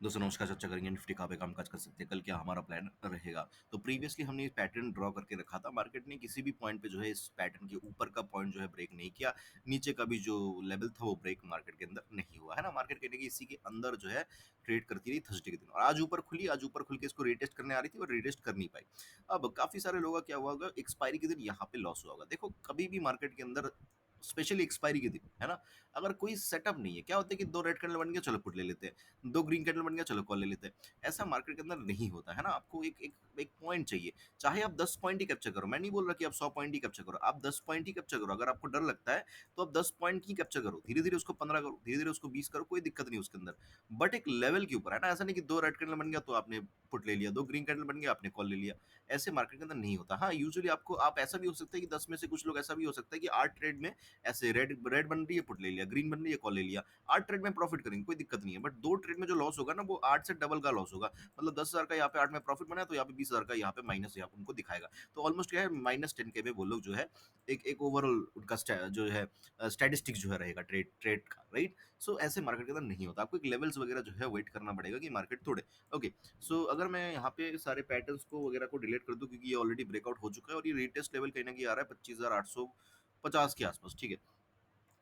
दोस्तों नमस्कार, चर्चा करेंगे निफ्टी कहाँ पे कामकाज कर सकते हैं, कल क्या हमारा प्लान रहेगा। तो प्रीवियसली हमने ये पैटर्न ड्रॉ करके रखा था, मार्केट ने किसी भी पॉइंट पे जो है इस पैटर्न के ऊपर का पॉइंट जो है ब्रेक नहीं किया, नीचे का भी जो लेवल था वो ब्रेक मार्केट के अंदर नहीं हुआ है ना। मार्केट कहने की इसी के अंदर जो है ट्रेड करती रही थर्सडे के दिन, और आज ऊपर खुल के इसको रीटेस्ट करने आ रही थी और रीटेस्ट कर नहीं पाई। अब काफी सारे लोगों का क्या हुआ होगा, एक्सपायरी के दिन यहाँ पे लॉस हुआ होगा। देखो कभी भी मार्केट के अंदर स्पेशली एक्सपायरी के दिन, है ना, अगर कोई सेटअप नहीं है, क्या होता है कि दो रेड कैंडल बन गया, चलो पुट ले लेते हैं, दो ग्रीन कैंडल बन गया, चलो कॉल ले लेते हैं। ऐसा मार्केट के अंदर नहीं होता है ना। आपको एक एक एक पॉइंट चाहिए, चाहे आप 10 पॉइंट ही कैप्चर करो। मैं नहीं बोल रहा कि आप 100 पॉइंट ही कैप्चर करो, आप 10 पॉइंट ही कैप्चर करो। अगर आपको डर लगता है तो आप 10 पॉइंट ही कैप्चर करो, धीरे धीरे उसको 15 करो, धीरे धीरे उसको 20 करो, कोई दिक्कत नहीं उसके अंदर। बट एक लेवल के ऊपर है ना, ऐसा नहीं कि दो रेड कैंडल बन गया तो आपने पुट ले लिया, दो ग्रीन कैंडल बन गया आपने कॉल ले लिया। ऐसे मार्केट के अंदर नहीं होता। हाँ, यूजुअली आपको आप ऐसा भी हो सकता है कि 10 में से कुछ लोग, ऐसा भी हो सकता है कि 8 ट्रेड में ऐसे रेड रेड बन रही है पुट ले लिया, ग्रीन बन रही है कॉल ले लिया। 8 ट्रेड में प्रॉफिट करेंगे, कोई दिक्कत नहीं है। बट 2 ट्रेड में जो लॉस होगा ना, वो 8 से डबल का लॉस होगा। मतलब 10,000 का यहाँ पे 8 में प्रॉफिट बना है, तो यहाँ पे 20,000 का यहाँ पे माइनस यहाँ पे उनको दिखाएगा। तो ऑलमोस्ट क्या है, -10 के में वो लोग जो है एक एक ओवरऑल उनका जो है स्टैटिस्टिक्स जो है रहेगा ट्रेड ट्रेड का, राइट। सो ऐसे मार्केट के अंदर नहीं होता। आपको एक लेवल्स वगैरह जो है वेट करना पड़ेगा कि मार्केट तोड़े। ओके, सो अगर मैं यहाँ पे सारे पैटर्न्स को वगैरह को डिलीट कर दूं, क्योंकि ये ऑलरेडी ब्रेकआउट हो चुका है और ये रीटेस्ट लेवल कहीं ना कहीं आ रहा है 25,850 के आसपास, ठीक है।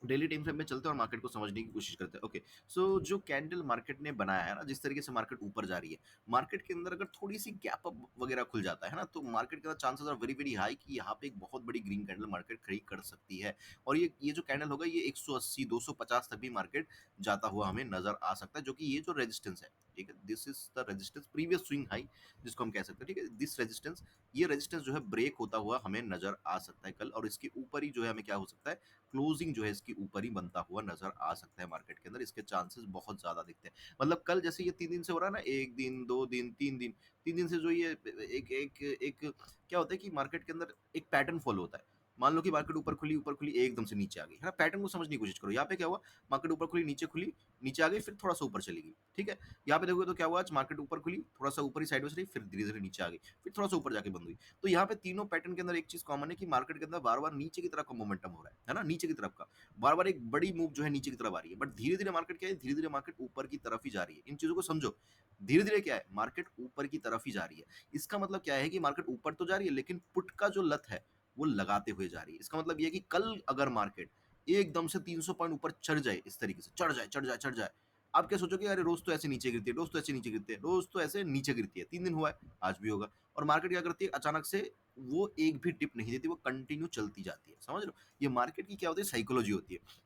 डेली टाइम फ्रेम में चलते हैं और मार्केट को समझने की कोशिश करते हैं। ओके, सो जो कैंडल मार्केट ने बनाया है ना, जिस तरीके से मार्केट ऊपर जा रही है, मार्केट के अंदर अगर थोड़ी सी गैप अप वगैरह खुल जाता है ना, तो मार्केट के अंदर chances are very very high कि यहाँ पे एक बहुत बड़ी ग्रीन कैंडल मार्केट खड़ी कर सकती है। और ये जो कैंडल होगा, ये 180 250 तक भी मार्केट जाता हुआ हमें नजर आ सकता है, जो कि ये जो रेजिस्टेंस है, ठीक है, this is the resistance previous swing high जिसको हम कह सकते हैं, ठीक है। दिस रेजिस्टेंस, ये रेजिस्टेंस जो है ब्रेक होता हुआ हमें नजर आ सकता है कल, और इसके ऊपर ही जो है हमें क्या हो सकता है, क्लोजिंग जो है इसके ऊपर ही बनता हुआ नजर आ सकता है मार्केट के अंदर। इसके चांसेस बहुत ज्यादा दिखते हैं। मतलब कल जैसे ये 3 दिन से हो रहा है ना, 1 दिन 2 दिन 3 दिन, 3 दिन से जो ये एक एक एक क्या होता है कि मार्केट के अंदर एक पैटर्न फॉलो होता है। मान लो कि मार्केट ऊपर खुली एकदम से नीचे आ गई, है ना। पैटर्न को समझने की कोशिश करो। यहाँ पे क्या हुआ, मार्केट ऊपर खुली, नीचे आ गई, फिर थोड़ा सा ऊपर चली गई, ठीक है। यहाँ पे देखोगे तो क्या हुआ, आज मार्केट ऊपर खुली, थोड़ा सा ऊपर ही साइडवेज रही, फिर धीरे धीरे नीचे आ गई, फिर थोड़ा सा ऊपर जाके बंद हुई। तो यहाँ पे तीनों पैटर्न के अंदर एक चीज कॉमन है कि मार्केट के अंदर बार बार नीचे की तरफ का मोमेंटम हो रहा है ना, नीचे की तरफ का बार बार एक बड़ी मूव जो है नीचे की तरफ आ रही है। बट धीरे धीरे मार्केट क्या है, धीरे धीरे मार्केट ऊपर की तरफ ही जा रही है। इन चीजों को समझो, धीरे धीरे क्या है, मार्केट ऊपर की तरफ ही जा रही है। इसका मतलब क्या है कि मार्केट ऊपर तो जा रही है, लेकिन पुट का जो लत है वो लगाते हुए जा रही है। इसका मतलब ये है कि कल अगर मार्केट एकदम से 300 पॉइंट ऊपर चढ़ जाए, इस तरीके से चढ़ जाए, आप क्या सोचोगे, अरे रोज तो ऐसे नीचे गिरती है, रोज तो ऐसे नीचे गिरती है, रोज तो ऐसे नीचे गिरती है, 3 दिन हुआ है, आज भी होगा। और मार्केट क्या करती है, अचानक से वो एक भी टिप नहीं देती, वो कंटिन्यू चलती जाती है। समझ लो, ये मार्केट की क्या होती है, साइकोलॉजी होती है।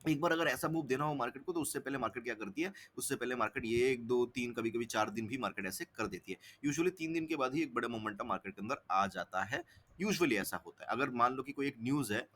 एक बार अगर ऐसा मूव देना हो मार्केट को, तो उससे पहले मार्केट क्या करती है, उससे पहले मार्केट ये 1 2 3 कभी कभी 4 दिन भी मार्केट ऐसे कर देती है। यूजुअली 3 दिन के बाद ही एक बड़ा मोमेंटम मार्केट के अंदर आ जाता है। यूजुअली ऐसा होता है। अगर मान लो कि कोई एक न्यूज है,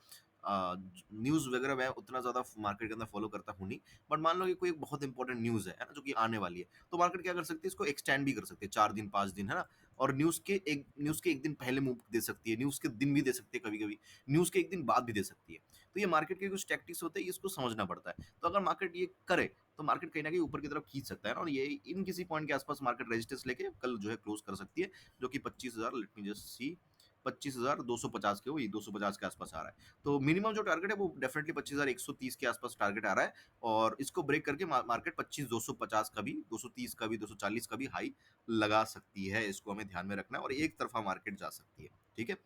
न्यूज वगैरह मैं उतना ज्यादा मार्केट के अंदर फॉलो करता हूँ नहीं, बट मान लो कि कोई एक बहुत इंपॉर्टेंट न्यूज है ना, जो कि आने वाली है, तो मार्केट क्या कर सकती है, इसको एक्सटेंड भी कर सकती है 4 दिन 5 दिन, है ना। और न्यूज के एक दिन पहले मूव दे सकती है, न्यूज के दिन भी दे सकती है, कभी कभी न्यूज के एक दिन बाद भी दे सकती है। तो ये मार्केट के कुछ टैक्टिक्स होते हैं, इसको समझना पड़ता है। तो अगर मार्केट ये करे, तो मार्केट कहीं ना कहीं ऊपर की तरफ खींच सकता है ना, और ये इन किसी पॉइंट के आसपास मार्केट रेजिस्टेंस लेके कल जो है क्लोज कर सकती है, जो कि 25,000, लेट मी जस्ट सी, 25,250 के, वही 250 के आसपास आ रहा है। तो मिनिमम जो टारगेट है वो डेफिनेटली 25,130 के आसपास टारगेट आ रहा है। और इसको ब्रेक करके मार्केट 25,250 का भी, 230 का भी, 240 का भी हाई लगा सकती है। इसको हमें ध्यान में रखना है, और एक तरफा मार्केट जा सकती है, ठीक है।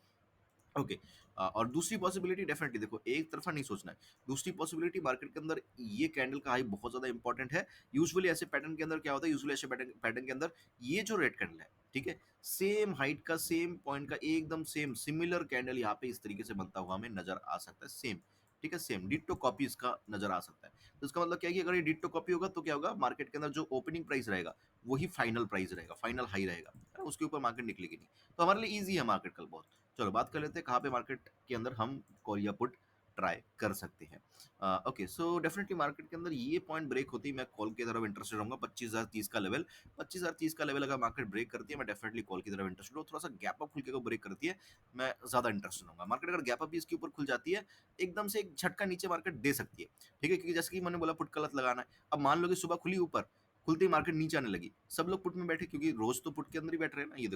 ओके, और दूसरी पॉसिबिलिटी डेफिनेटली देखो, एक तरफा नहीं सोचना है। दूसरी पॉसिबिलिटी मार्केट के अंदर ये कैंडल का हाई बहुत ज्यादा इंपॉर्टेंट है। यूजुअली ऐसे पैटर्न के अंदर क्या होता है, यूजुअली ऐसे पैटर्न पैटर्न के अंदर ये जो रेड कैंडल है, ठीक है, सेम हाइट का, सेम पॉइंट का, एकदम सेम सिमिलर कैंडल यहाँ पे इस तरीके से बनता हुआ हमें नजर आ सकता है, सेम, ठीक है, सेम डिट्टो कॉपी इसका नजर आ सकता है। तो इसका मतलब क्या है कि अगर ये डिट्टो कॉपी होगा तो क्या होगा, मार्केट के अंदर जो ओपनिंग प्राइस रहेगा वही फाइनल प्राइस रहेगा, फाइनल हाई रहेगा, है ना? उसके ऊपर मार्केट निकलेगी नहीं। तो हमारे लिए ईजी है मार्केट कल बहुत। चलो बात कर लेते हैं कहाँ पे मार्केट के अंदर हम कॉल या पुट ट्राई कर सकते हैं। ओके, सो डेफिनेटली मार्केट के अंदर ये पॉइंट ब्रेक होती है, मैं कॉल की तरफ इंटरेस्टेड रहूंगा। 25,030 का लेवल, 25,030 का लेवल अगर मार्केट ब्रेक करती है, मैं डेफिनेटली कॉल की तरफ इंटरेस्टेड हूँ। थोड़ा सा गैप अप खुल के ब्रेक करती है, मैं ज्यादा इंटरेस्टेड हूँ। मार्केट अगर गैप अप भी इसके ऊपर खुल जाती है, एकदम से एक झटका नीचे मार्केट दे सकती है, ठीक है, क्योंकि जैसे कि मैंने बोला पुट का लत लगाना है। अब मान लो कि सुबह खुली ऊपर, खुलते ही मार्केट नीचे आने लगी, सब लोग पुट में बैठे क्योंकि रोज तो पुट के अंदर ही बैठ रहे हैं ना, ये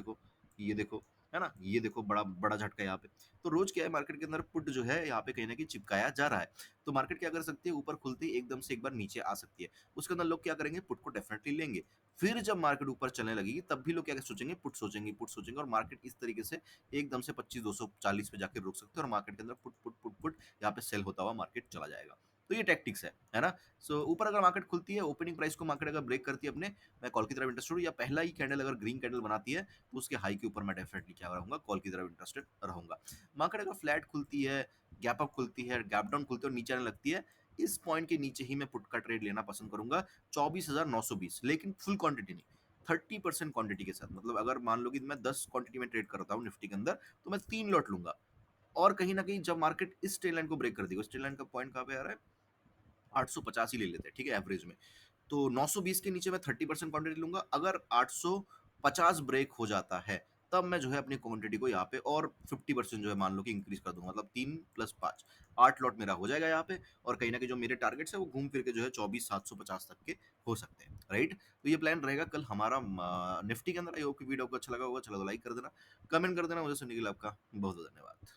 देखो, है ना? ये देखो बड़ा बड़ा झटका यहाँ पे। तो रोज क्या है मार्केट के अंदर पुट जो है यहाँ पे कहीं न कहीं चिपकाया जा रहा है। तो मार्केट क्या कर सकती है ऊपर खुलते ही एकदम से एक बार नीचे आ सकती है। उसके अंदर लोग क्या करेंगे पुट को डेफिनिटली लेंगे। फिर जब मार्केट ऊपर चलने लगेगी तब भी लोग क्या सोचेंगे पुट सोचेंगे और मार्केट इस तरीके से एकदम से 25 240 पे जाके रुक सकते हैं और मार्केट के अंदर पुट यहाँ पे सेल होता हुआ मार्केट चला जाएगा। तो ये टैक्टिक्स है ना? सो ऊपर अगर मार्केट खुलती है, ओपनिंग प्राइस को मार्केट अगर ब्रेक करती है अपने, मैं कॉल की तरफ इंटरेस्टेड हूँ या पहला ही कैंडल अगर ग्रीन कैंडल बनाती है, तो उसके हाई के ऊपर मैं डेफिनिटली क्या रहूँगा, कॉल की तरफ इंटरेस्टेड रहूँगा। मार्केट अगर फ्लैट खुलती है, गैप अप खुलती है, गैप डाउन खुलती है और नीचे आने लगती है, इस पॉइंट के नीचे ही मैं पुट का ट्रेड लेना पसंद करूँगा, 24,920 लेकिन फुल क्वांटिटी नहीं, 30% क्वांटिटी के साथ। मतलब अगर मान लो कि मैं 10 क्वांटिटी में ट्रेड करता हूँ निफ्टी के अंदर, तो मैं 3 लॉट लूँगा और कहीं न कहीं जब मार्केट इस ट्रेल लाइन को ब्रेक कर देगी, उस ट्रेल लाइन का पॉइंट कहाँ पे आ रहा है? 850 ही ले लेते हैं, ठीक है? एवरेज में। तो 920 के नीचे मैं 30% क्वांटिटी लूँगा, अगर 850 ब्रेक हो जाता है, तब मैं जो है अपनी क्वांटिटी को यहाँ पे और 50% जो है मान लो कि इंक्रीज़ कर दूँगा, मतलब 3 प्लस 5 8 लॉट मेरा हो जाएगा यहाँ पे और कहीं न कहीं जो मेरे टारगेट्स हैं, वो घूम फिर के जो है 24,750 तक के हो सकते हैं, राइट? तो ये प्लान रहेगा कल हमारा निफ्टी के अंदर। आई होप कि वीडियो आपको अच्छा लगा होगा, चला तो लाइक कर देना, कमेंट कर देना। मुझे सुनने के लिए आपका बहुत-बहुत धन्यवाद।